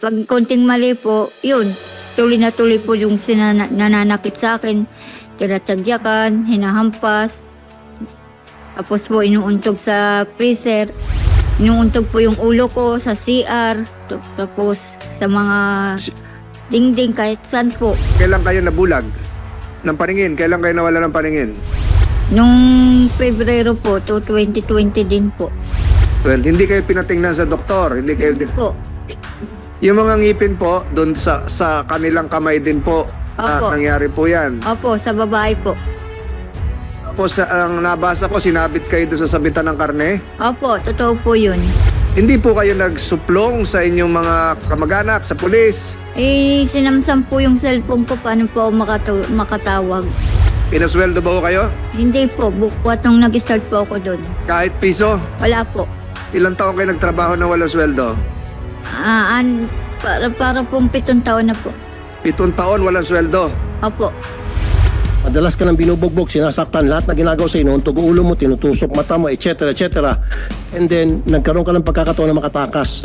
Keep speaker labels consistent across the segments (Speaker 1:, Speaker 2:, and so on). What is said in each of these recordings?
Speaker 1: pag konting mali po, yun, tuloy na tuloy po yung nananakit sa akin. Tinatagyakan, hinahampas. Tapos po inuuntog sa freezer. Inuuntog po yung ulo ko sa CR. Tapos sa mga dingding kahit saan po.
Speaker 2: Kailan kayo nabulag ng paningin? Kailan kayo nawala ng paningin?
Speaker 1: Nung Pebrero po, 2020 din po.
Speaker 2: Well, hindi kayo pinatingnan sa doktor, hindi kayo...
Speaker 1: Po.
Speaker 2: Yung mga ngipin po, doon sa kanilang kamay din po,
Speaker 1: Opo.
Speaker 2: nangyari po yan.
Speaker 1: Opo, sa babae po.
Speaker 2: Tapos ang nabasa ko, sinabit kayo doon sa sabitan ng karne.
Speaker 1: Opo, totoo po yun.
Speaker 2: Hindi po kayo nagsuplong sa inyong mga kamag-anak, sa pulis.
Speaker 1: Sinamsam po yung cellphone ko, paano po ako makatawag.
Speaker 2: Pinasweldo ba ho kayo?
Speaker 1: Hindi po, bukwat nung nag-start po ako doon.
Speaker 2: Kahit piso?
Speaker 1: Wala po.
Speaker 2: Ilang taon kayo nagtrabaho na walang sweldo?
Speaker 1: Para pong 7 taon na po.
Speaker 2: 7 taon walang sweldo?
Speaker 1: Opo.
Speaker 3: Madalas ka nang binubugbog, sinasaktan, lahat na ginagawa sa inuuntog ulo mo, tinutusok mata mo, etc. etc. And then, nagkaroon ka ng pagkakataon na makatakas.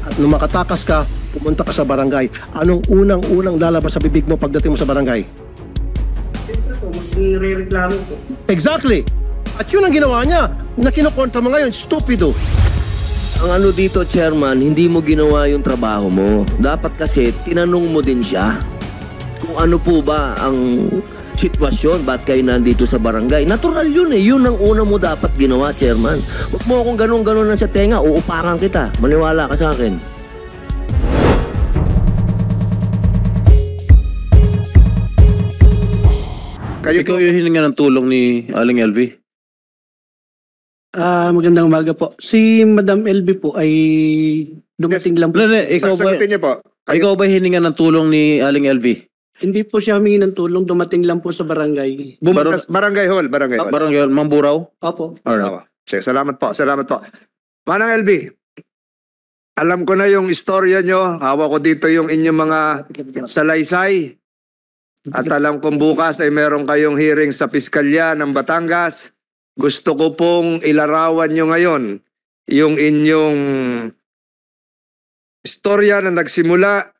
Speaker 3: At nung makatakas ka, pumunta ka sa barangay. Anong unang lalabas sa bibig mo pagdating mo sa barangay?
Speaker 4: Magre-reklamo po.
Speaker 3: Exactly! At yun ang ginawa niya, na kinukontra mo ngayon, stupido.
Speaker 5: Ang ano dito, Chairman, hindi mo ginawa yung trabaho mo. Dapat kasi tinanong mo din siya kung ano po ba ang sitwasyon, ba't kayo nandito sa barangay. Natural yun eh. Yun ang una mo dapat ginawa, Chairman. Huwag mo akong ganun-ganun na sa tenga, uupakan kita. Maniwala ka sa akin.
Speaker 6: Ikaw yung hininga ng tulong ni Aling LV?
Speaker 4: Magandang umaga po. Si Madam LB po ay dumating lang po.
Speaker 2: Sagutin niyo po.
Speaker 6: Ikaw ba hininga ng tulong ni Aling LV?
Speaker 4: Hindi po siya humingi ng tulong, dumating lang po sa barangay.
Speaker 2: Barangay Hall, Barangay Hall.
Speaker 6: Barangay Mamburaw?
Speaker 4: Opo.
Speaker 6: Alright.
Speaker 2: Sige, salamat po, salamat po. Manang LB, alam ko na yung istorya nyo. Hawak ko dito yung inyong mga salaysay. At alam kong bukas ay meron kayong hearing sa Piskalya ng Batangas. Gusto ko pong ilarawan nyo ngayon yung inyong istorya na nagsimula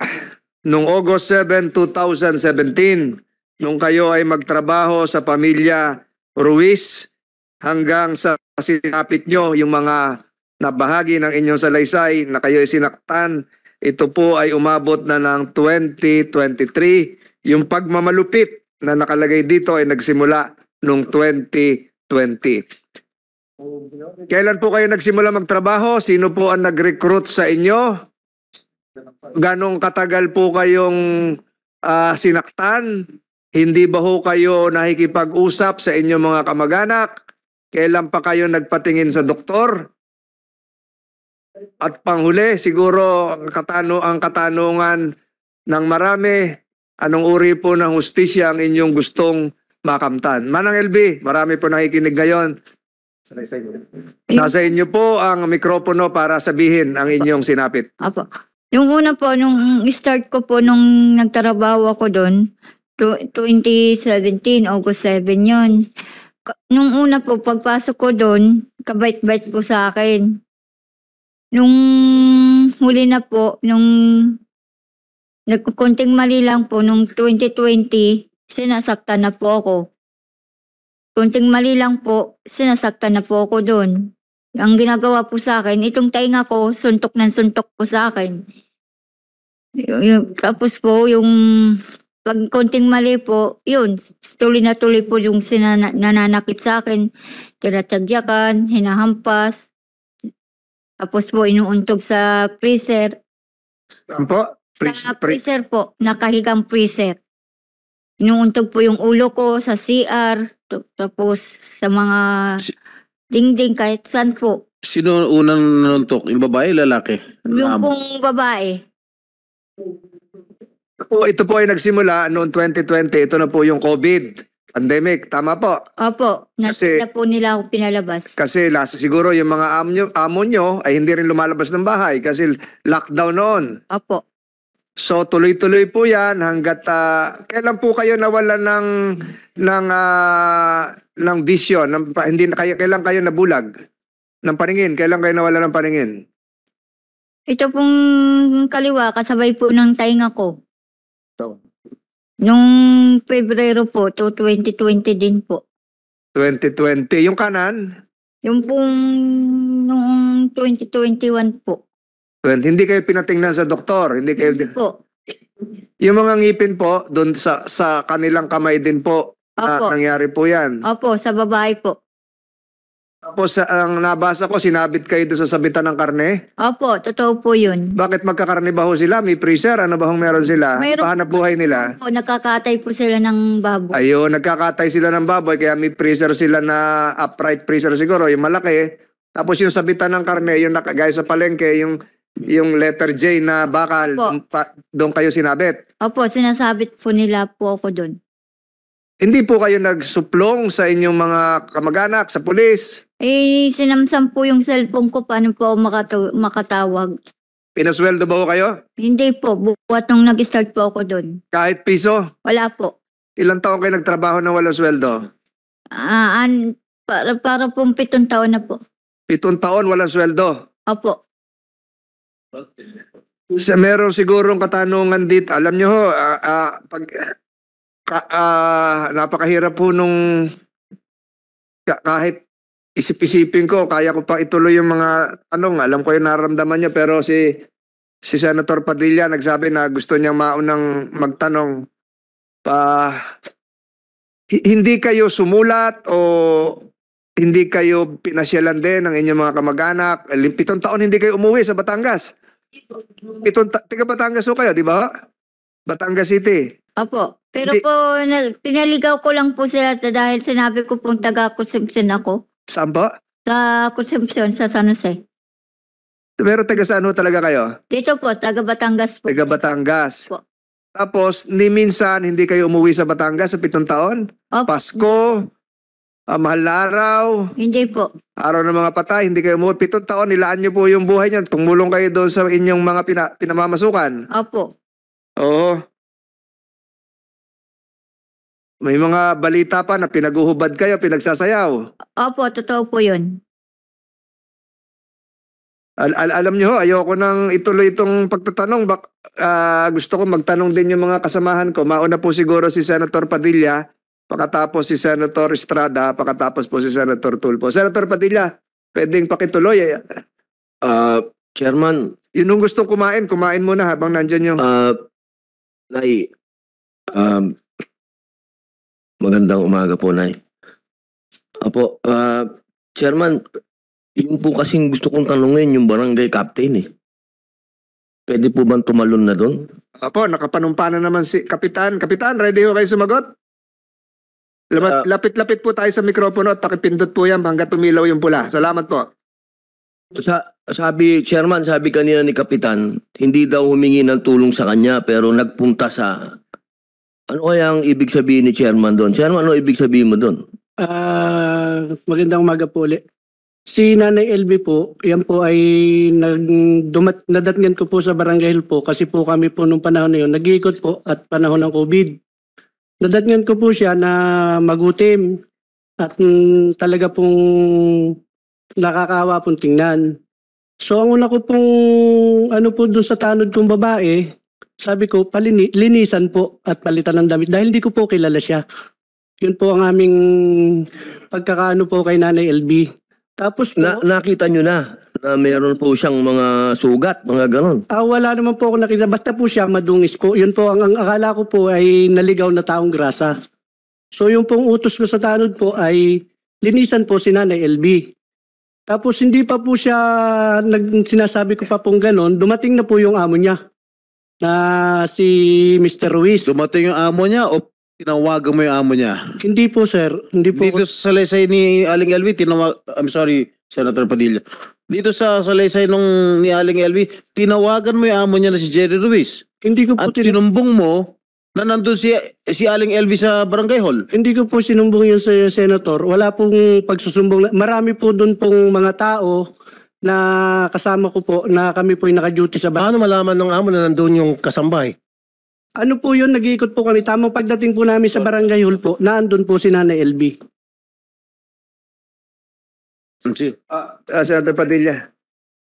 Speaker 2: noong August 7, 2017, nung kayo ay magtrabaho sa pamilya Ruiz hanggang sa sinapit nyo yung mga nabahagi ng inyong salaysay na kayo ay sinaktan. Ito po ay umabot na ng 2023. Yung pagmamalupit na nakalagay dito ay nagsimula noong 2020. Kailan po kayo nagsimula magtrabaho? Sino po ang nag-recruit sa inyo? Ganong katagal po kayong sinaktan? Hindi ba ho kayo nakikipag-usap sa inyong mga kamag-anak? Kailan pa kayo nagpatingin sa doktor? At panghuli, siguro ang katanungan ng marami, anong uri po ng hustisya ang inyong gustong makamtan? Manang LB, marami po nakikinig ngayon. Nasa inyo po ang mikropono para sabihin ang inyong sinapit.
Speaker 1: Opo. Yung una po, nung start ko po, nung nagtrabaho ako doon, 2017, August 7 yun. Nung una po, pagpasok ko doon, kabait-bait po sa akin. Nung huli na po, nung nagkukunting mali lang po, nung 2020, sinasaktan na po ako. Kunting mali lang po, sinasaktan na po ako doon. Ang ginagawa po sa akin, itong tainga ko, suntok ng suntok po sa akin. Tapos po, yung pag konting mali po, yun, tuloy na tuloy po yung nananakit sa akin. Tinatagyakan, hinahampas. Tapos po, inuuntog sa freezer.
Speaker 2: Ano po?
Speaker 1: Sa freezer po, nakahigang freezer. Inuuntog po yung ulo ko sa CR. Tapos sa mga dingding kahit saan po.
Speaker 6: Sino unang nanuntok? Yung babae, lalaki?
Speaker 1: Yung pong babae.
Speaker 2: Ito po ay nagsimula noong 2020. Ito na po yung COVID pandemic. Tama po?
Speaker 1: Opo, na po nila ako pinalabas.
Speaker 2: Kasi siguro yung mga amo nyo ay hindi rin lumalabas ng bahay kasi lockdown noon.
Speaker 1: Opo.
Speaker 2: So tuloy-tuloy po yan hanggat kailan po kayo nawala ng vision, hindi na kayo, kailan kayo nabulag ng paningin? Kailan kayo nawala ng paningin?
Speaker 1: Ito pong kaliwa, kasabay po ng tainga ko.
Speaker 2: Ito.
Speaker 1: Nung Pebrero po, to 2020 din po.
Speaker 2: 2020. Yung kanan,
Speaker 1: Yung pong noong 2021 po.
Speaker 2: hindi kayo pinatingnan sa doktor. Hindi kayo...
Speaker 1: Hindi po.
Speaker 2: Yung mga ngipin po, doon sa kanilang kamay din po,
Speaker 1: Opo.
Speaker 2: nangyari po yan.
Speaker 1: Opo, sa babae po.
Speaker 2: Tapos ang nabasa ko, sinabit kayo doon sa sabitan ng karne.
Speaker 1: Opo, totoo po yun.
Speaker 2: Bakit magkakarne ba ho sila? May freezer? Ano ba hong meron sila?
Speaker 1: Mayroon-
Speaker 2: Pahanap buhay nila?
Speaker 1: Opo, nakakatay po sila ng baboy.
Speaker 2: Ayun, nagkakatay sila ng baboy, kaya may freezer sila na upright freezer siguro, yung malaki. Tapos yung sabitan ng karne, yung nakagaya sa palengke, yung letter J na bakal,
Speaker 1: Opo.
Speaker 2: doon kayo sinabit.
Speaker 1: Opo, sinasabit po nila po ako doon.
Speaker 2: Hindi po kayo nagsuplong sa inyong mga kamag-anak, sa pulis?
Speaker 1: Sinamsam po yung cellphone ko, paano po ako makatawag.
Speaker 2: Pinasweldo ba ho kayo?
Speaker 1: Hindi po, buwat nung nag-start po ako doon.
Speaker 2: Kahit piso?
Speaker 1: Wala po.
Speaker 2: Ilang taon kayo nagtrabaho na walang sweldo?
Speaker 1: Para pong 7 taon na po.
Speaker 2: 7 taon walang sweldo?
Speaker 1: Opo.
Speaker 2: Meron sigurong katanungan dito. Alam nyo ho, napakahirap po nung kahit isip-isipin ko, kaya ko pa ituloy yung mga tanong. Alam ko yung nararamdaman niya, pero si Senator Padilla nagsabi na gusto niya maunang magtanong. Hindi kayo sumulat o hindi kayo pinasyalan din ng inyong mga kamag-anak? 7 taon hindi kayo umuwi sa Batangas. Taga Batangas ho kayo, di ba? Batangas City.
Speaker 1: Opo. Pero
Speaker 2: Hindi-
Speaker 1: po, pinaligaw ko lang po sila dahil sinabi ko pong taga-consumption ako.
Speaker 2: Saan po?
Speaker 1: Sa consumption sa San Jose.
Speaker 2: Pero taga saan ho talaga kayo?
Speaker 1: Dito po, taga Batangas po.
Speaker 2: Taga Batangas.
Speaker 1: Po.
Speaker 2: Tapos, ni minsan hindi kayo umuwi sa Batangas sa 7 taon?
Speaker 1: Opo.
Speaker 2: Pasko, mahal na araw,
Speaker 1: Hindi po.
Speaker 2: araw ng mga patay, hindi kayo umuwi. 7 taon, nilaan niyo po yung buhay niyo. Tumulong kayo doon sa inyong mga pinamamasukan.
Speaker 1: Opo.
Speaker 2: Oo. May mga balita pa na pinaguhubad kayo, pinagsasayaw.
Speaker 1: Opo, totoo po yun.
Speaker 2: Alam niyo ho, ayoko nang ituloy itong pagtatanong. Gusto ko magtanong din yung mga kasamahan ko. Mauna po siguro si Senator Padilla, pakatapos si Senator Estrada, pakatapos po si Senator Tulfo. Senator Padilla, pwedeng pakituloy.
Speaker 5: Chairman,
Speaker 2: Yun yung gustong kumain muna habang nandyan yung...
Speaker 5: Nay, magandang umaga po, Nay. Apo, Chairman, yung po kasing gusto kong tanungin yung barangay captain eh. Pwede po bang tumalon na doon?
Speaker 2: Apo, nakapanumpa na naman si Kapitan. Kapitan, ready ho kayo sumagot? Lapit-lapit po tayo sa mikropono at pakipindot po yan hanggang tumilaw yung pula. Salamat po.
Speaker 5: Sabi, Chairman, sabi kanina ni Kapitan, hindi daw humingi ng tulong sa kanya pero nagpunta sa... Ano kaya ang ibig sabihin ni Chairman doon? Chairman, ano ibig sabihin mo doon?
Speaker 4: Magandang umaga po ulit. Si Nanay LB po, yan po ay nadatngan ko po sa Barangay Hill po kasi po kami po nung panahon na yun, nag-iikot po at panahon ng COVID. Nadatngan ko po siya na magutim at talaga pong nakakaawa pong tingnan. So ang una ko pong ano po doon sa tanod kong babae, sabi ko linisan po at palitan ng damit dahil hindi ko po kilala siya. Yun po ang aming pagkakaano po kay Nanay LB. Tapos po,
Speaker 5: Nakita nyo na meron po siyang mga sugat, mga ganon.
Speaker 4: wala naman po ako nakita. Basta po siya madungis po. Yun po, ang akala ko po ay naligaw na taong grasa. So yung pong utos ko sa tanod po ay linisan po si Nanay LB. Tapos hindi pa po siya, sinasabi ko pa pong ganon, dumating na po yung amo niya na si Mr. Ruiz.
Speaker 6: Dumating yung amo niya o tinawagan mo yung amo niya?
Speaker 4: Hindi po sir, hindi po.
Speaker 6: Dito sa salaysay ni Aling LV, I'm sorry, Senator Padilla. Dito sa salaysay ni Aling LV, tinawagan mo yung amo niya na si Jerry Ruiz.
Speaker 4: Hindi ko po
Speaker 6: At sinumbong mo na nandun si Aling LV sa barangay hall.
Speaker 4: Hindi ko po sinumbong yun sa senator. Wala pong pagsusumbong. Marami po doon pong mga tao na kasama ko po na kami po yung naka-duty sa bahay.
Speaker 3: Paano malaman ng amo na nandun yung kasambay?
Speaker 4: Ano po yun, nag-iikot po kami. Tamang pagdating po namin sa barangay hall po, naandun po si Nanay LB.
Speaker 2: Senator Padilla.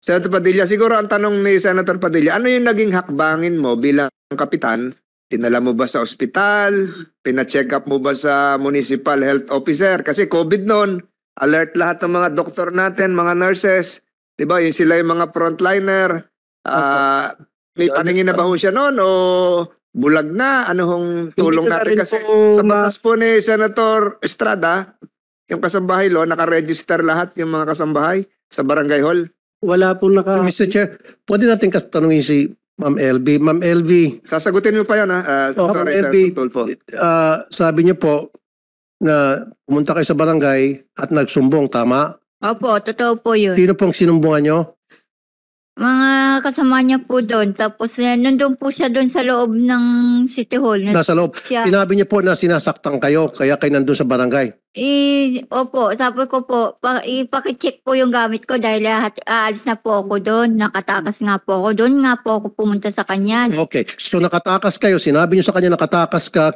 Speaker 2: Senator Padilla, siguro ang tanong ni Senator Padilla, ano yung naging hakbangin mo bilang kapitan? Tinala mo ba sa ospital? Pina-check up mo ba sa municipal health officer? Kasi COVID noon, alert lahat ng mga doktor natin, mga nurses. Diba? Yung sila yung mga frontliner. May paningin na ba ho siya noon o bulag na? Ano hong tulong
Speaker 4: Hindi ko na
Speaker 2: natin?
Speaker 4: rin
Speaker 2: Kasi
Speaker 4: po
Speaker 2: sa batas po ni Senator Estrada, yung kasambahay law, nakaregister lahat yung mga kasambahay sa barangay hall.
Speaker 4: Wala po
Speaker 3: Mr. Chair, pwede natin tanungin si Ma'am LV. Ma'am LV,
Speaker 2: Sasagutin mo pa yun, ha?
Speaker 3: Ma'am
Speaker 2: Sorry, Sir
Speaker 3: LV,
Speaker 2: Tulfo.
Speaker 3: sabi niyo po na pumunta kayo sa barangay at nagsumbong, tama?
Speaker 1: Opo, totoo po yun.
Speaker 3: Sino pong sinumbungan niyo?
Speaker 1: Mga kasama niya po doon. Tapos nandun po siya doon sa loob ng City Hall.
Speaker 3: Nasa loob.
Speaker 1: Siya.
Speaker 3: Sinabi niyo po na sinasaktan kayo, kaya kayo nandun sa barangay.
Speaker 1: Opo, sabi ko po, ipakicheck po yung gamit ko dahil aalis na po ako doon. Nakatakas nga po ako. Doon nga po ako pumunta sa kanya.
Speaker 3: Okay. So nakatakas kayo, sinabi niyo sa kanya nakatakas ka,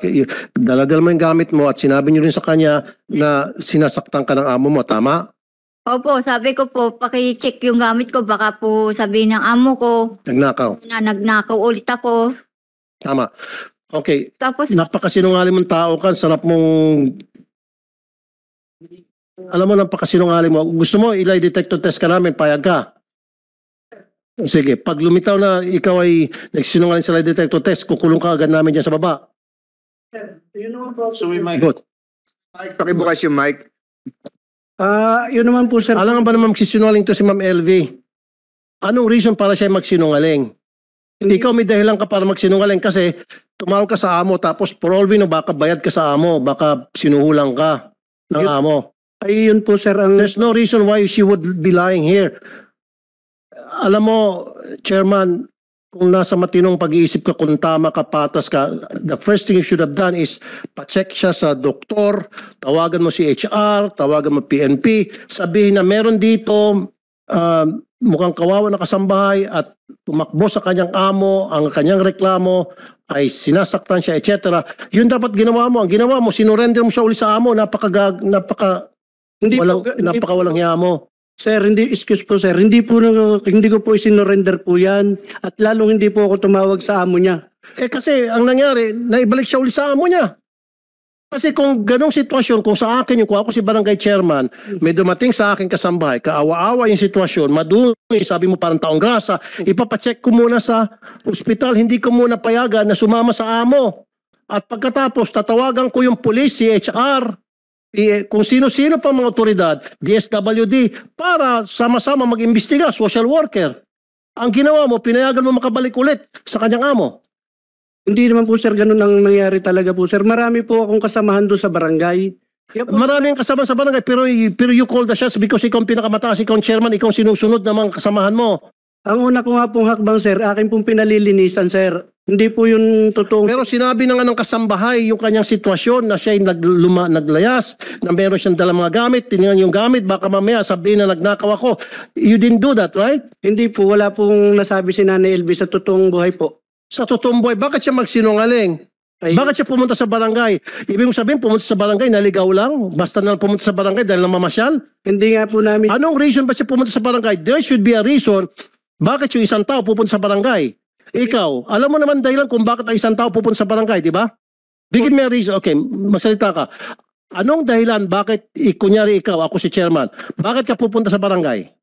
Speaker 3: daladal mo yung gamit mo at sinabi niyo rin sa kanya na sinasaktan ka ng amo mo, tama?
Speaker 1: Opo, sabi ko po, pakicheck yung gamit ko. Baka po sabihin ng amo ko
Speaker 3: Nagnakaw.
Speaker 1: na nagnakaw ulit ako.
Speaker 3: Tama. Okay.
Speaker 1: Tapos,
Speaker 3: Napakasinungaling mong tao ka, sarap mong... Alam mo, napakasinungaling mo. Gusto mo, ilay detector test ka namin, payag ka. Sige, pag lumitaw na ikaw ay nagsinungaling sa lie detector test, kukulong ka agad namin dyan sa baba.
Speaker 6: So may mic.
Speaker 3: Good.
Speaker 2: Mike, pakibukas yung mic.
Speaker 4: Yun naman po, sir.
Speaker 3: Alam nga ba naman magsisinungaling to si Ma'am LV? Anong reason para siya magsinungaling? Ikaw may dahilan ka para magsinungaling kasi tumawag ka sa amo tapos for all we know, baka bayad ka sa amo, baka sinuhulang ka ng amo.
Speaker 4: Ay, yun po, sir.
Speaker 3: There's no reason why she would be lying here. Alam mo, Chairman, kung nasa matinong pag-iisip ka, kung tama ka, patas ka, the first thing you should have done is pa-check siya sa doktor, tawagan mo si HR, tawagan mo PNP, sabihin na meron dito mukhang kawawa na kasambahay at tumakbo sa kanyang amo, ang kanyang reklamo ay sinasaktan siya, etc. Yun dapat ginawa mo. Ang ginawa mo, sinurrender mo siya uli sa amo, napakawalang hiya mo.
Speaker 4: Sir, excuse po, sir. Hindi ko po isinorender po yan. At lalong hindi po ako tumawag sa amo niya.
Speaker 3: Kasi ang nangyari, naibalik siya uli sa amo niya. Kasi kung ganong sitwasyon, kung sa akin, kung ako si barangay chairman, may dumating sa akin kasambahay, kaawa-awa yung sitwasyon, madumi, sabi mo parang taong grasa, ipapacheck ko muna sa ospital, hindi ko muna payagan na sumama sa amo. At pagkatapos, tatawagan ko yung police, si HR, kung sino-sino pa mga otoridad, DSWD, para sama-sama mag-imbestiga, social worker. Ang ginawa mo, pinayagan mo makabalik ulit sa kanyang amo.
Speaker 4: Hindi naman po, sir, ganun ang nangyari talaga po, sir. Marami po akong kasamahan doon sa barangay.
Speaker 3: Maraming kasama sa barangay, pero you call the shots because ikaw ang pinakamataas, ikaw ang chairman, ikaw ang sinusunod ng mga kasamahan mo.
Speaker 4: Ang una ko nga pong hakbang, sir, akin pong pinalilinisan, sir. Hindi po yung totoong...
Speaker 3: Pero sinabi na nga ng kasambahay yung kanyang sitwasyon na siya ay naglayas, na meron siyang dalang mga gamit, tinignan yung gamit, baka mamaya sabihin na nagnakaw ako. You didn't do that, right?
Speaker 4: Hindi po, wala pong nasabi si Nanay LV sa totoong buhay po.
Speaker 3: Sa totoong buhay, bakit siya magsinungaling? Bakit siya pumunta sa barangay? Ibig mong sabihin, pumunta sa barangay, naligaw lang? Basta na pumunta sa barangay dahil namamasyal?
Speaker 4: Hindi nga po namin...
Speaker 3: Anong reason ba siya pumunta sa barangay? There should be a reason bakit yung isang tao pupunta sa barangay. Ikaw, alam mo naman dahilan kung bakit ang isang tao pupunta sa barangay, di ba? Bigyan mo a reason. Okay, masalita ka. Anong dahilan bakit, kunyari ikaw, ako si chairman, bakit ka pupunta sa barangay?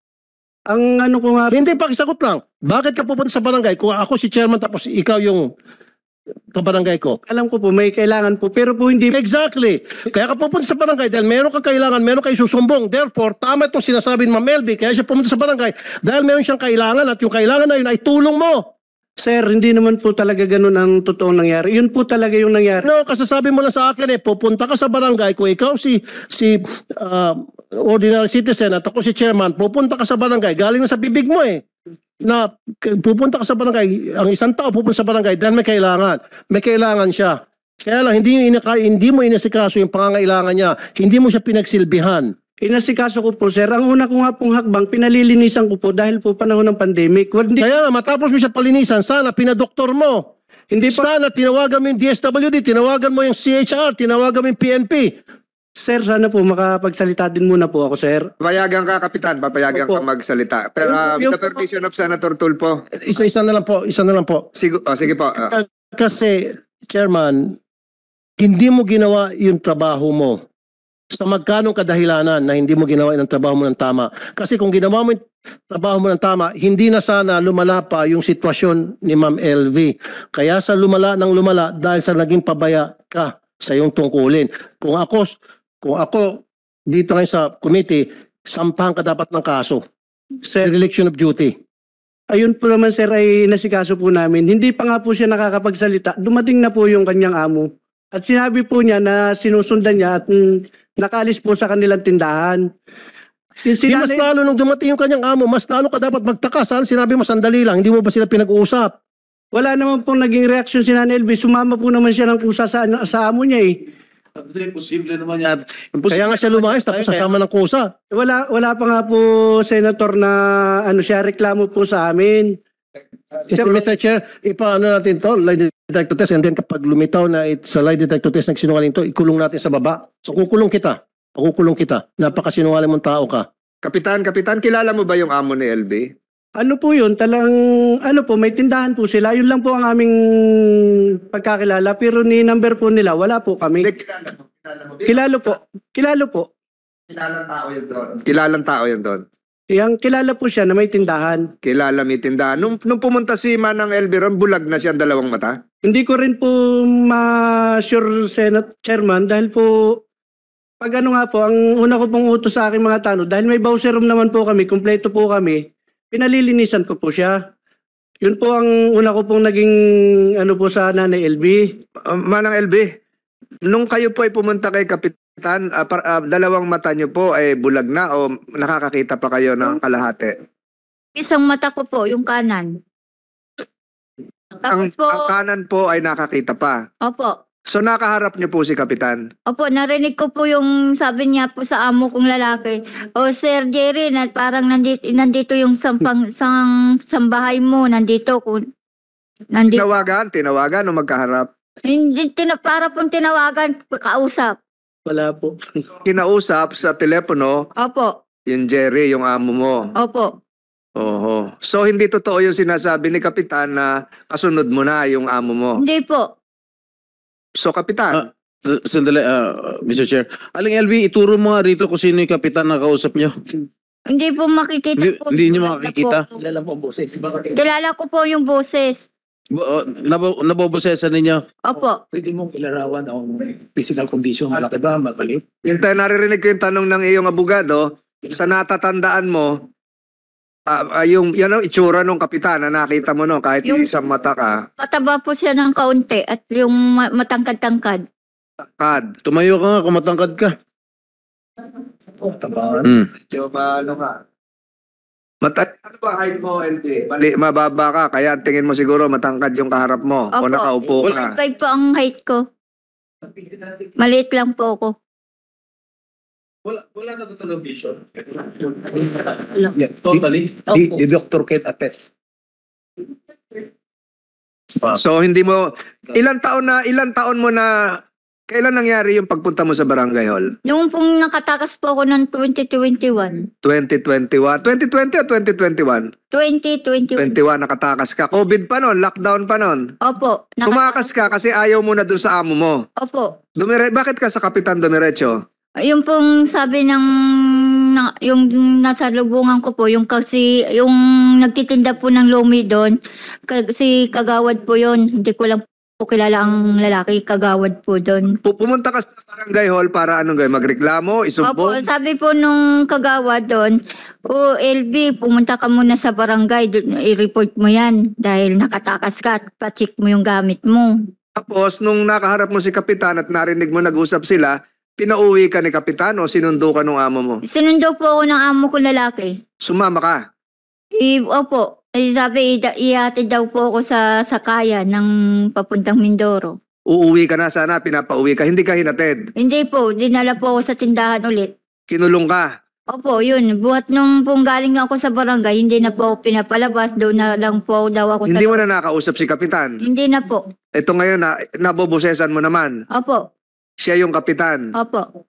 Speaker 4: Ang ano ko nga...
Speaker 3: Hindi, pakisagot lang. Bakit ka pupunta sa barangay kung ako si chairman tapos ikaw yung kabarangay ko?
Speaker 4: Alam ko po, may kailangan po. Pero po hindi...
Speaker 3: Exactly. Kaya ka pupunta sa barangay dahil meron kang kailangan, meron kang isusumbong. Therefore, tama itong sinasabi ni Ma'am Elby. Kaya siya pumunta sa barangay dahil meron siyang kailangan at yung kailangan na yun ay tulong mo.
Speaker 4: Sir, hindi naman po talaga ganun ang totoong nangyari. Yun po talaga yung nangyari.
Speaker 3: No, kasasabi mo lang sa akin pupunta ka sa barangay kung ikaw si ordinary citizen at ako si chairman, pupunta ka sa barangay, galing na sa bibig mo na pupunta ka sa barangay, ang isang tao pupunta sa barangay dahil may kailangan siya. Kaya lang, hindi mo inasikaso yung pangangailangan niya, hindi mo siya pinagsilbihan.
Speaker 4: Inasikaso ko po, sir. Ang una ko nga pong hakbang, pinalilinisan ko po dahil po panahon ng pandemic.
Speaker 3: Kaya nga, matapos mo siya palinisan, sana pinadoktor mo.
Speaker 4: Hindi po.
Speaker 3: Sana tinawagan mo yung DSWD, tinawagan mo yung CHR, tinawagan mo yung PNP.
Speaker 4: Sir, sana po makapagsalita din muna po ako, sir.
Speaker 2: Papayagan ka, Kapitan. Papayagan
Speaker 4: Opo.
Speaker 2: ka magsalita. Pero with the permission of Senator Tulfo.
Speaker 3: Isa na lang po.
Speaker 2: Sige po.
Speaker 3: Kasi, Chairman, hindi mo ginawa yung trabaho mo sa magkanong kadahilanan na hindi mo ginawa yung trabaho mo ng tama. Kasi kung ginawa mo yung trabaho mo ng tama, hindi na sana lumala pa yung sitwasyon ni Ma'am LV. Kaya sa lumala dahil sa naging pabaya ka sa iyong tungkulin. Kung ako dito ngayon sa committee, sampahan ka dapat ng kaso.
Speaker 4: Sir,
Speaker 3: Dereliction of duty.
Speaker 4: ayun po naman, sir, ay nasikaso po namin. Hindi pa nga po siya nakakapagsalita. Dumating na po yung kanyang amo. At sinabi po niya na sinusundan niya at nakaalis po sa kanilang tindahan. Yung
Speaker 3: Di mas lalo nung dumating yung kanyang amo, mas lalo ka dapat magtaka. Saan sinabi mo sandali lang, hindi mo ba sila pinag-uusap?
Speaker 4: wala naman pong naging reaksyon si Nanay LV. Sumama po naman siya ng kusa sa amo niya eh.
Speaker 6: Imposible naman yan.
Speaker 3: Kaya nga siya lumayas tapos sasama ng kusa.
Speaker 4: Wala pa nga po, Senator, na siya reklamo po sa amin.
Speaker 3: Mr. Chair, ipaano natin to, lie detector test, and then kapag lumitaw na sa lie detector test nagsinungaling to, ikulong natin sa baba. So kukulong kita. Napakasinungaling mong tao ka.
Speaker 2: Kapitan, kilala mo ba yung amo ni LB?
Speaker 4: Ano po yun? May tindahan po sila. Yun lang po ang aming pagkakilala. Pero ni number po nila, wala po kami.
Speaker 2: Hindi, kilala mo.
Speaker 4: Kilalo po.
Speaker 2: Kilalang tao yun doon.
Speaker 4: Yang kilala po siya na may tindahan.
Speaker 2: Kilala may tindahan. Nung pumunta si Manang LB ron, bulag na siya ang dalawang mata.
Speaker 4: Hindi ko rin po ma-sure, Senate Chairman, dahil po pag ang una ko pong utos sa aking mga tanong, dahil may bowser room naman po kami, kumpleto po kami, pinalilinisan ko po siya. Yun po ang una ko pong naging po sa Nanay LB.
Speaker 2: Manang LB, nung kayo po ay pumunta kay Kapitan, dalawang mata niyo po ay bulag na o nakakakita pa kayo ng kalahati?
Speaker 1: Isang mata ko po, yung kanan.
Speaker 2: Ang
Speaker 1: Tapos po,
Speaker 2: kanan po ay nakakita pa.
Speaker 1: opo.
Speaker 2: So nakaharap niyo po si Kapitan.
Speaker 1: Opo, narinig ko po yung sabi niya po sa amo kong lalaki. O Sir Jerry, parang nandito yung sambahay mo, nandito.
Speaker 2: Tinawagan o magkaharap?
Speaker 1: Hindi, para pong tinawagan, kausap.
Speaker 4: Wala po.
Speaker 2: Kinausap sa telepono,
Speaker 1: Opo,
Speaker 2: yung Jerry, yung amo mo.
Speaker 1: opo.
Speaker 2: Oho. So hindi totoo yung sinasabi ni Kapitan na kasunod mo na yung amo mo.
Speaker 1: Hindi po.
Speaker 2: So Kapitan,
Speaker 6: Sandali, Mr. Chair. Aling LV, ituro mo nga rito kung sino yung kapitan na kausap nyo.
Speaker 1: Hindi po makikita po.
Speaker 6: Hindi niyo makikita?
Speaker 1: Kilala ko po yung boses.
Speaker 6: Nabobosesan ninyo?
Speaker 1: Opo.
Speaker 7: Pwede mong ilarawan ang physical condition, malaki ba, mabalik?
Speaker 2: yung naririnig ko yung tanong ng iyong abogado, sa natatandaan mo, yung itsura ng Kapitan na nakita mo no, kahit
Speaker 1: Yung-
Speaker 2: isang mata ka,
Speaker 1: Mataba po siya ng kaunti at yung matangkad-tangkad.
Speaker 2: kad.
Speaker 6: Tumayo ka nga kung matangkad ka.
Speaker 7: Tabangan.
Speaker 2: Medyo ano ka? Ano ba height mo, LB? Mababa ka, kaya tingin mo siguro matangkad yung kaharap mo o
Speaker 1: Opo.
Speaker 2: nakaupo ka.
Speaker 1: 5 po ang height ko. Maliit lang po ako.
Speaker 7: Wala na talagang vision.
Speaker 1: Wala.
Speaker 7: Yeah, totally.
Speaker 1: Opo.
Speaker 7: Di Dr. Kate Apes.
Speaker 2: So hindi mo, ilang taon mo na, kailan nangyari yung pagpunta mo sa Barangay Hall?
Speaker 1: Noong pong nakatakas po ako ng 2021.
Speaker 2: 2021? 2020 o 2021?
Speaker 1: 2021.
Speaker 2: 21 nakatakas ka. COVID pa nun, lockdown pa nun.
Speaker 1: Opo.
Speaker 2: Tumakas ka kasi ayaw mo na dun sa amo mo.
Speaker 1: Opo.
Speaker 2: Bakit ka sa Kapitan dumiretso?
Speaker 1: Yung pong sabi yung nasa lubungan ko po, yung nagtitinda po ng lumi doon, si Kagawad po yon. Hindi ko lang po kilala ang lalaki, Kagawad po doon.
Speaker 2: Pumunta ka sa Barangay Hall para magreklamo,
Speaker 1: Opo,
Speaker 2: isumbong?
Speaker 1: sabi po nung Kagawad doon, LB, pumunta ka muna sa barangay, i-report mo yan dahil nakatakas ka at pa-check mo yung gamit mo.
Speaker 2: Tapos, nung nakaharap mo si Kapitan at narinig mo nag-usap sila, pinauwi ka ni Kapitan o sinundo ka ng amo mo?
Speaker 1: Sinundo po ako ng amo ko lalaki.
Speaker 2: Sumama ka?
Speaker 1: Opo. Sabi, ihatid daw po ako sa sakaya ng papuntang Mindoro.
Speaker 2: Uuwi ka na sana, pinapauwi ka, hindi ka hinatid.
Speaker 1: Hindi po, dinala po ako sa tindahan ulit.
Speaker 2: Kinulong ka.
Speaker 1: Opo, yun. Buhat nung pong galing ako sa barangay, hindi na po ako pinapalabas. Doon na lang po daw ako
Speaker 2: Hindi
Speaker 1: sa...
Speaker 2: mo na nakausap si Kapitan.
Speaker 1: Hindi na po.
Speaker 2: Ito ngayon, nabobosesan mo naman.
Speaker 1: Opo,
Speaker 2: Siya yung Kapitan.
Speaker 1: opo.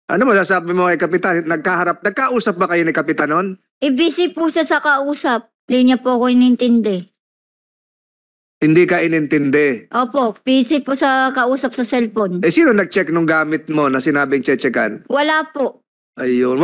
Speaker 2: Ano masasabi mo kay Kapitan? Nagkausap ba kayo ni Kapitan noon?
Speaker 1: Busy po siya sa kausap. Hindi niya po ako inintindi.
Speaker 2: Hindi ka inintindi.
Speaker 1: Opo, busy po sa kausap sa cellphone.
Speaker 2: Sino nag-check nung gamit mo na sinabing checkan?
Speaker 1: Wala po.
Speaker 2: Ayun,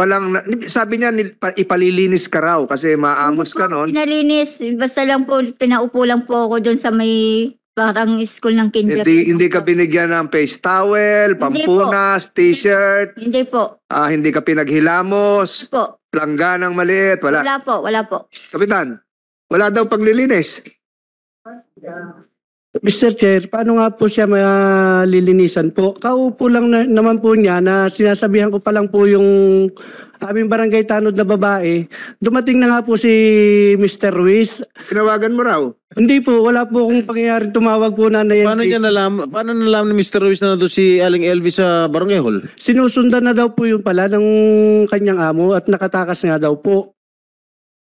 Speaker 2: sabi niya ipalilinis ka raw kasi maamos ka noon.
Speaker 1: Pinalinis. Basta lang po, pinaupo lang po ako doon sa may parang school ng kinder.
Speaker 2: Hindi ka binigyan ng face towel, pampunas, t-shirt,
Speaker 1: Hindi po.
Speaker 2: hindi ka pinaghilamos,
Speaker 1: Po.
Speaker 2: langganang maliit, wala.
Speaker 1: Wala po.
Speaker 2: Kapitan, wala daw paglilinis.
Speaker 4: Mr. Chair, paano nga po siya malilinisan po? Kaupo lang naman po niya na sinasabihan ko pa lang po yung aming barangay tanod na babae. Dumating na nga po si Mr. Ruiz.
Speaker 2: Tinawagan mo raw.
Speaker 4: Hindi po, wala po akong pangyayari tumawag po na
Speaker 6: Paano nalaman ni Mr. Ruiz na nandun si Aling LV sa Barangay Hall?
Speaker 4: Sinusundan na daw po yung pala ng kanyang amo at nakatakas nga daw po.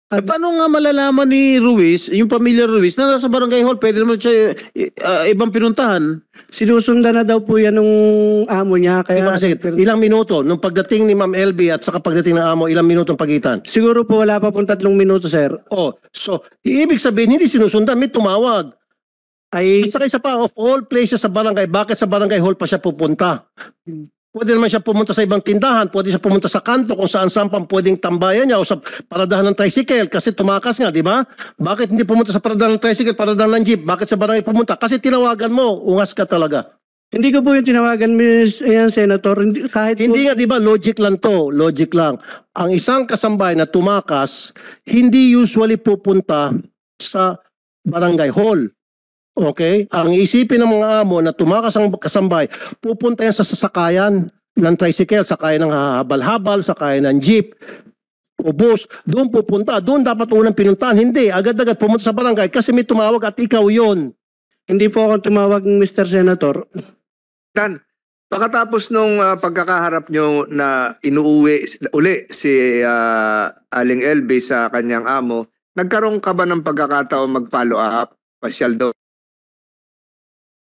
Speaker 6: Paano nga malalaman ni Ruiz, yung pamilya Ruiz, na nasa Barangay Hall, pwede naman siya ibang pinuntahan?
Speaker 4: Sinusundan na daw po yan ng amo niya. Kaya,
Speaker 3: Ilang minuto nung pagdating ni Ma'am LB at saka pagdating ng amo, ilang minuto ang pagitan?
Speaker 4: siguro po wala pa pong 3 minuto, sir.
Speaker 3: Oh, so ibig sabihin hindi sinusundan, may tumawag.
Speaker 4: Ay,
Speaker 3: At saka isa pa, of all places sa barangay, bakit sa Barangay Hall pa siya pupunta? Pwede naman siya pumunta sa ibang tindahan, pwede siya pumunta sa kanto kung saan-saan pang pwedeng tambayan niya o sa paradahan ng tricycle kasi tumakas nga, di ba? Bakit hindi pumunta sa paradahan ng tricycle, paradahan ng jeep? Bakit sa barangay pumunta? Kasi tinawagan mo, ungas ka talaga.
Speaker 4: hindi ko po yung tinawagan, Senator.
Speaker 3: Hindi nga, di ba, logic lang to, logic lang. Ang isang kasambay na tumakas, hindi usually pupunta sa Barangay Hall. Okay? Ang isipin ng mga amo na tumakas ang kasambay, pupunta yan sa sasakayan ng tricycle, sakayan ng habal-habal, sakayan ng jeep, o bus. Doon pupunta. Doon dapat unang pinuntahan. Hindi. Agad-agad pumunta sa barangay kasi may tumawag at ikaw yon.
Speaker 4: Hindi po ako tumawag, Mr. Senator.
Speaker 2: Dan, pagkatapos nung pagkakaharap nyo na inuuwi uli si Aling LB sa kanyang amo, nagkaroon ka ba ng pagkakataon mag-follow up? Pasyal daw.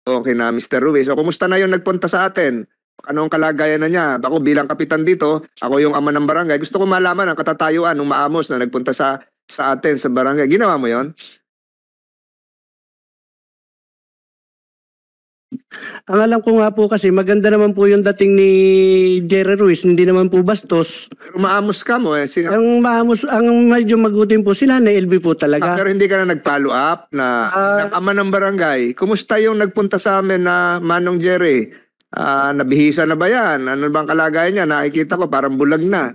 Speaker 2: Okay na Mr. Ruiz. O kumusta na yung nagpunta sa atin? Ano ang kalagayan na niya? Ako bilang kapitan dito, ako yung ama ng barangay. Gusto ko malaman ang katatayuan ng maamos na nagpunta sa atin sa barangay. Ginawa mo yon?
Speaker 4: Ang alam ko nga po kasi maganda naman po yung dating ni Jerry Ruiz, hindi naman po bastos.
Speaker 2: Pero maamos ka mo eh.
Speaker 4: Ang medyo magutin po sila na LB po talaga.
Speaker 2: Pero hindi ka na nag-follow up na ng ama ng barangay. Kumusta yung nagpunta sa amin na Manong Jerry? Nabihisa na ba yan? Ano bang kalagayan niya? Nakikita ko parang bulag na.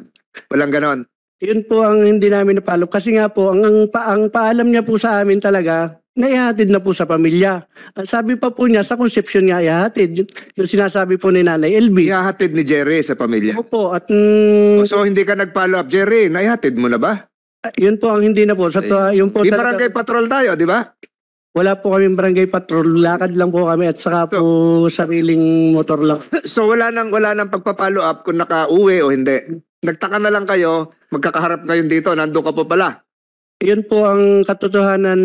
Speaker 2: Walang ganon.
Speaker 4: Yun po ang hindi namin napalo. Kasi nga po, ang paalam niya po sa amin talaga, naihatid na po sa pamilya. Ang sabi pa po niya, sa conception niya ihatid. Yung sinasabi po ni Nanay LB.
Speaker 2: Ihahatid ni Jerry sa pamilya.
Speaker 4: Opo, at
Speaker 2: So hindi ka nag-follow up. Jerry, naihatid mo na ba?
Speaker 4: yun po ang hindi na po. Yun po
Speaker 2: Di
Speaker 4: talaga-
Speaker 2: barangay patrol tayo, di ba?
Speaker 4: Wala po kaming barangay patrol. Lakad lang po kami at saka po sariling motor lang.
Speaker 2: So wala nang pagpa-follow up kung nakauwi o hindi. Nagtaka na lang kayo, magkakaharap ngayon dito, nandun ka po pala.
Speaker 4: Yun po ang katotohanan,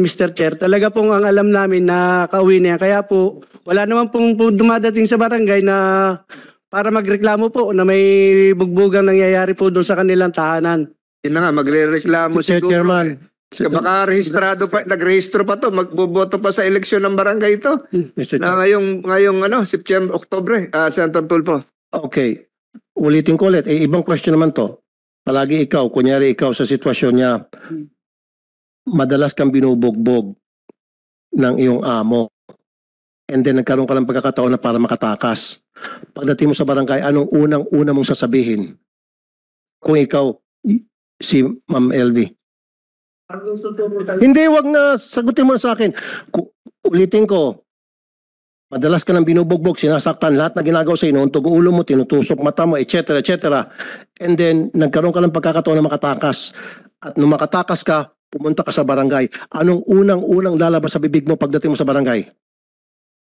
Speaker 4: Mr. Chair. Talaga pong ang alam namin na kauwi niya. Kaya po, wala naman pong dumadating sa barangay na para magreklamo po na may bugbugang nangyayari po doon sa kanilang tahanan.
Speaker 2: Yun na nga, magre-reklamo
Speaker 3: Mr.
Speaker 2: siguro.
Speaker 3: Chairman.
Speaker 2: Baka nagrehistro pa to, magboboto pa sa eleksyon ng barangay ito.
Speaker 3: Mr.
Speaker 2: Na ngayong September, Oktobre, Senator Tulfo.
Speaker 3: Okay. Ulitin ko ulit. Ibang question naman to. Palagi ikaw, kunyari ikaw sa sitwasyon niya, madalas kang binubugbog ng iyong amo. And then nagkaroon ka ng pagkakataon na para makatakas. Pagdating mo sa barangay, anong unang-una mong sasabihin? Kung ikaw, si Ma'am LV. Hindi, wag na. Sagutin mo na sa akin. Ulitin ko. Madalas ka nang binubugbog, sinasaktan, lahat na ginagawa sa inuuntog ulo mo, tinutusok mata mo, etc. etc. And then, nagkaroon ka ng pagkakataon na makatakas. At nung makatakas ka, pumunta ka sa barangay. Anong unang-unang lalabas sa bibig mo pagdating mo sa barangay?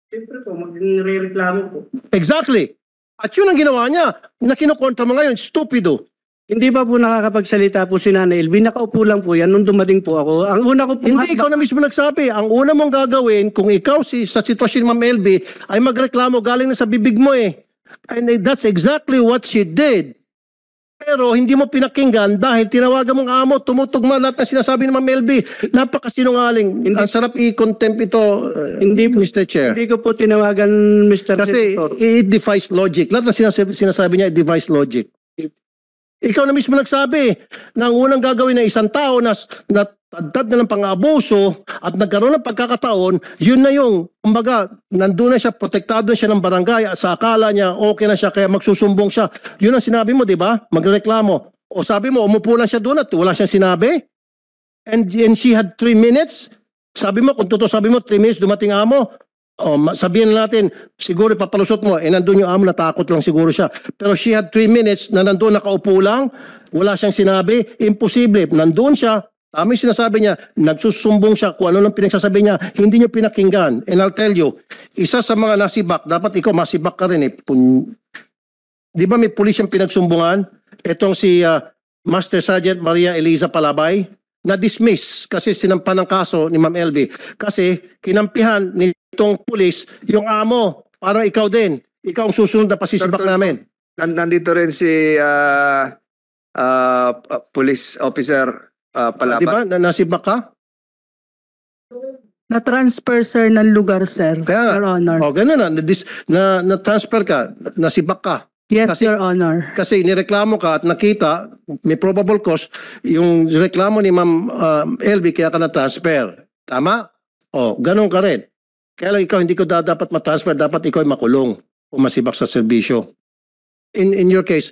Speaker 4: Siyempre po, magre-reklamo po.
Speaker 3: Exactly. At yun ang ginawa niya. Na kinukontra mo ngayon, stupido.
Speaker 4: Hindi pa po nakakapagsalita po si Nanay LB. Nakaupo lang po yan nung dumating po ako. Ang una ko po...
Speaker 3: Hindi, ikaw na mismo nagsabi. Ang una mong gagawin, kung ikaw sa sitwasyon ni Ma'am LB, ay magreklamo galing na sa bibig mo eh. And that's exactly what she did. Pero hindi mo pinakinggan dahil tinawagan mong amo, tumutugma lahat na sinasabi ni Ma'am LB. Napakasinungaling. Ang sarap i-contempt ito,
Speaker 4: Hindi po,
Speaker 3: Mr. Chair.
Speaker 4: hindi ko po tinawagan, Mr.
Speaker 3: Kasi
Speaker 4: Senator.
Speaker 3: it defies logic. Lahat na sinasabi niya, it defies logic. Ikaw na mismo nagsabi na ang unang gagawin ng isang tao na tagtad na ng pang-abuso at nagkaroon ng pagkakataon, yun na yung, kumbaga, nandun na siya, protektado na siya ng barangay, at sa akala niya, okay na siya, kaya magsusumbong siya. Yun ang sinabi mo, di ba? Magreklamo. O sabi mo, umupo lang siya doon at wala siyang sinabi? And she had 3 minutes? Sabi mo, kung totoo sabi mo, 3 minutes dumating amo, o sabihin natin, siguro papalusot mo, nandun yung amo, natakot lang siguro siya. Pero she had 3 minutes na nandun nakaupo lang, wala siyang sinabi, imposible. Nandun siya, tama yung sinasabi niya, nagsusumbong siya kung ano lang pinagsasabi niya, hindi niyo pinakinggan. And I'll tell you, isa sa mga nasibak, dapat ikaw masibak ka rin eh. Di ba may pulis yung pinagsumbungan? Itong si Master Sergeant Maria Eliza Palabay, na-dismiss kasi sinampan ng kaso ni Ma'am LB. Kasi kinampihan nitong pulis yung amo, parang ikaw din. Ikaw ang susunod na pasisibak namin.
Speaker 2: Nandito rin si police officer Palabay.
Speaker 3: Di ba? Nasibak ka?
Speaker 8: Na-transfer, sir, ng lugar, sir.
Speaker 3: Kaya,
Speaker 8: Your Honor.
Speaker 3: o ganun na transfer ka, nasibak ka.
Speaker 8: Yes,
Speaker 3: kasi-
Speaker 8: Your Honor.
Speaker 3: Kasi nireklamo ka at nakita, may probable cause, yung reklamo ni Ma'am LB kaya ka na-transfer. Tama? O, ganun ka rin. Kaya lang ikaw hindi ko dapat ma-transfer, dapat ikaw ay makulong o masibak sa serbisyo. In your case,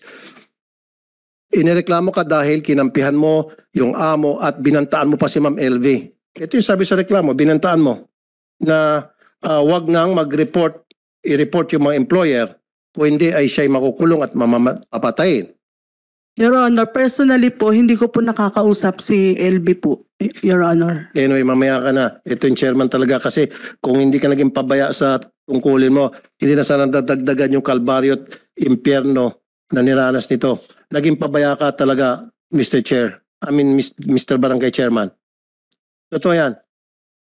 Speaker 3: inireklamo ka dahil kinampihan mo yung amo at binantaan mo pa si Ma'am LV. Ito yung sabi sa reklamo, binantaan mo na wag nang mag-report, i-report yung mga employer kung hindi ay siya'y makukulong at mamapatayin.
Speaker 8: Your Honor, personally po, hindi ko po nakakausap si LB po, Your Honor.
Speaker 3: Anyway, mamaya ka na. Ito yung chairman talaga kasi kung hindi ka naging pabaya sa tungkulin mo, hindi na sana dadagdagan yung kalbaryo at impyerno na niranas nito. Naging pabaya ka talaga, Mr. Chair. Mr. Barangay Chairman. Totoo yan.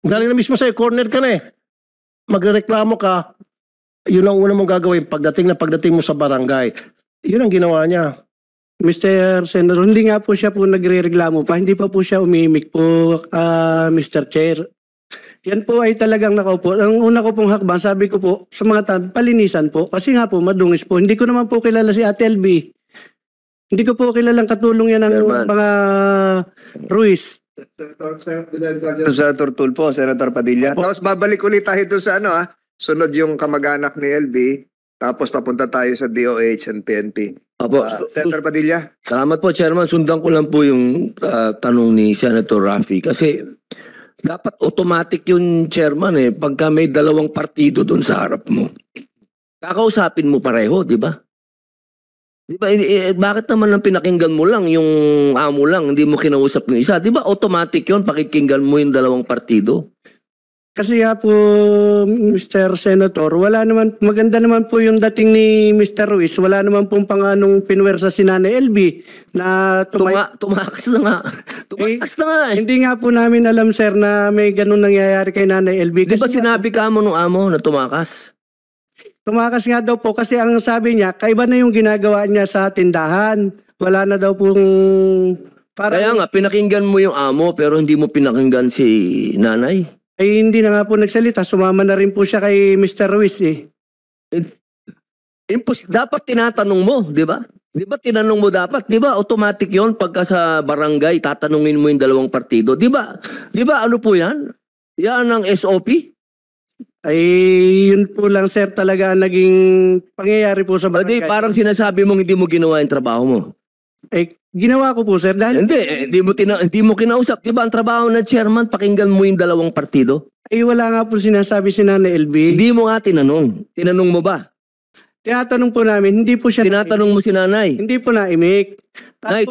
Speaker 3: Galing na mismo sa'yo, corner ka na eh. Magreklamo ka, yun ang una mong gagawin pagdating mo sa barangay. Yun ang ginawa niya.
Speaker 4: Mr. Senator, hindi nga po siya po nagre-reklamo pa. Hindi pa po siya umimik po, Mr. Chair. Yan po ay talagang nakaupo. Ang una ko pong hakbang, sabi ko po sa mga palinisan po. Kasi nga po, madungis po. Hindi ko naman po kilala si Ate LB. Hindi ko po kilalang katulong yan ng
Speaker 5: Chairman.
Speaker 4: mga Ruiz.
Speaker 2: Senator Tulfo, Senator Padilla.
Speaker 4: Opo.
Speaker 2: Tapos babalik ulit tayo doon sa sunod yung kamag-anak ni LB, tapos papunta tayo sa DOH and PNP.
Speaker 5: Apo,
Speaker 2: Senator Padilla.
Speaker 5: salamat po, Chairman. Sundan ko lang po yung tanong ni Senator Raffy. Kasi dapat automatic yung Chairman pagka may dalawang partido doon sa harap mo. Kakausapin mo pareho, di ba? Di ba, bakit naman ang pinakinggan mo lang yung amo lang, hindi mo kinausap yung isa? Di ba automatic yun, pakikinggan mo yung dalawang partido?
Speaker 4: Kasi nga po, Mr. Senator, wala naman, maganda naman po yung dating ni Mr. Ruiz. Wala naman pong panganong pinwersa si Nanay LB na
Speaker 5: Tumakas na nga. Tumakas na nga eh.
Speaker 4: Hindi nga po namin alam, sir, na may ganun nangyayari kay Nanay LB.
Speaker 5: Di ba
Speaker 4: Kasi
Speaker 5: sinabi ka mo nung amo na tumakas?
Speaker 4: tumakas nga daw po kasi ang sabi niya, kaiba na yung ginagawa niya sa tindahan. Wala na daw pong...
Speaker 5: Kaya nga, pinakinggan mo yung amo pero hindi mo pinakinggan si nanay.
Speaker 4: Ay hindi na nga po nagsalita. Sumama na rin po siya kay Mr. Ruiz eh.
Speaker 5: Dapat tinatanong mo, di ba? Di ba tinanong mo dapat? Di ba automatic yon pagka sa barangay, tatanungin mo yung dalawang partido? Di ba? Di ba ano po yan? Yan ang SOP?
Speaker 4: Ay yun po lang, sir, talaga ang naging pangyayari po sa
Speaker 5: Hindi,
Speaker 4: barangay.
Speaker 5: parang sinasabi mong hindi mo ginawa yung trabaho mo.
Speaker 4: Eh, ginawa ko po, sir, dahil
Speaker 5: Hindi mo kinausap. Di ba ang trabaho ng chairman, pakinggan mo yung dalawang partido?
Speaker 4: ay wala nga po sinasabi si Nanay LB.
Speaker 5: Hindi mo nga tinanong. Tinanong mo ba?
Speaker 4: Tinatanong po namin, hindi po siya
Speaker 5: Tinatanong mo si nanay.
Speaker 4: hindi po naimik.
Speaker 5: Nay,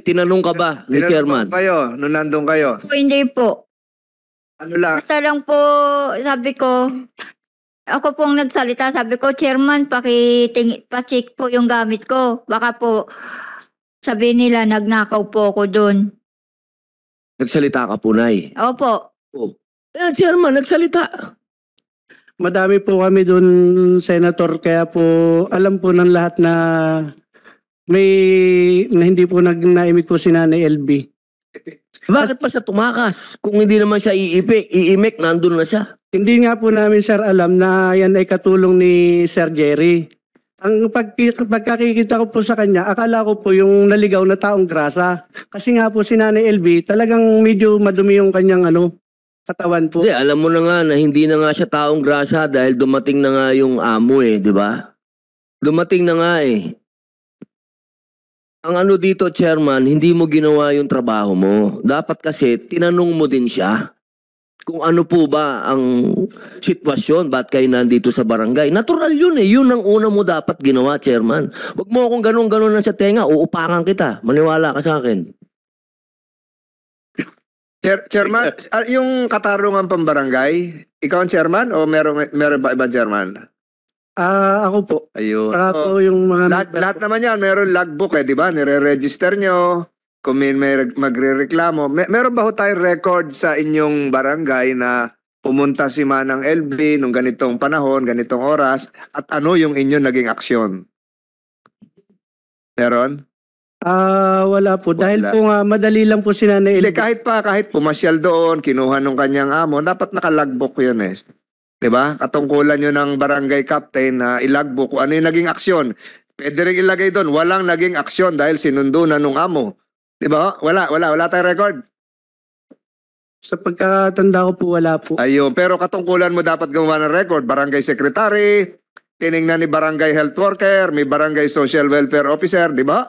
Speaker 5: tinanong ka ba ni chairman?
Speaker 2: Tinanong kayo, nung nandun kayo.
Speaker 1: Po, hindi po.
Speaker 2: Ano lang,
Speaker 1: Basta lang po, sabi ko, ako pong nagsalita, sabi ko, Chairman, pa-check po yung gamit ko. Baka po, sabi nila, nagnakaw po ako doon.
Speaker 5: Nagsalita ka po, nay.
Speaker 1: Opo.
Speaker 5: Oh. Ayan, chairman, nagsalita.
Speaker 4: Madami po kami dun, Senator, kaya po alam po ng lahat na hindi po naimik po si Nanay LB.
Speaker 5: Bakit pa siya tumakas? Kung hindi naman siya iimik, nandun na siya.
Speaker 4: Hindi nga po namin, sir, alam na yan ay katulong ni Sir Jerry. Ang pagkakikita ko po sa kanya, akala ko po yung naligaw na taong grasa. Kasi nga po si Nanay LB, talagang medyo madumi yung kanyang katawan po.
Speaker 5: Hindi, alam mo na nga na hindi na nga siya taong grasa dahil dumating na nga yung amo di ba? Dumating na nga Ang dito, Chairman, hindi mo ginawa yung trabaho mo. Dapat kasi tinanong mo din siya kung ano po ba ang sitwasyon, ba't kayo nandito sa barangay. Natural yun yun ang una mo dapat ginawa, Chairman. Huwag mo akong ganun-ganun na sa tenga, uupakan kita. Maniwala ka sa akin.
Speaker 2: Chairman, yung katarungan pambarangay, ikaw ang chairman o meron ba ibang chairman?
Speaker 4: Ako po.
Speaker 2: Ayun.
Speaker 4: Saka po yung mga...
Speaker 2: Lahat naman yan, meron logbook di ba? Nire-register nyo. Kung may magre-reklamo. Meron ba ho tayong record sa inyong barangay na pumunta si Manang LB nung ganitong panahon, ganitong oras, at ano yung inyong naging aksyon? Meron?
Speaker 4: Wala po. Dahil
Speaker 2: Wala.
Speaker 4: po nga, madali lang po si Nanay
Speaker 2: Hindi,
Speaker 4: LB.
Speaker 2: kahit pumasyal doon, kinuha nung kanyang amo, dapat naka-logbook yun Diba? Katungkulan nyo ng barangay captain na ilagbook kung ano yung naging aksyon. Pwede rin ilagay doon, walang naging aksyon dahil sinundo na nung amo. Diba? Wala tayong record.
Speaker 4: Sa pagkatanda ko po, wala po.
Speaker 2: Ayun, pero katungkulan mo dapat gumawa ng record. Barangay secretary, tiningnan ni barangay health worker, may barangay social welfare officer, diba?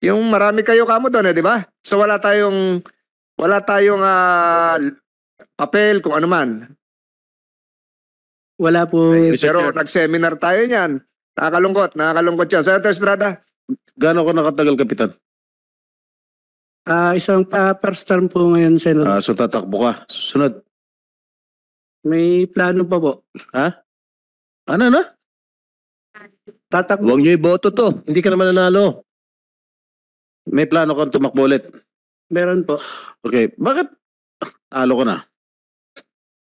Speaker 2: Yung marami kayo kamo doon diba? So wala tayong papel kung ano man.
Speaker 4: Wala po.
Speaker 2: Pero nag-seminar tayo niyan. Nakakalungkot yan. Senator Estrada.
Speaker 6: Gaano ko nakatagal, Kapitan?
Speaker 4: Isang first term po ngayon, Senator.
Speaker 6: So tatakbo ka. Susunod.
Speaker 4: May plano pa po.
Speaker 6: Ha? Ano na?
Speaker 4: Tatakbo.
Speaker 5: Huwag niyo iboto to.
Speaker 3: Hindi ka naman nanalo.
Speaker 6: May plano kang tumakbo ulit.
Speaker 4: Meron po.
Speaker 6: Okay. Bakit talo ko na?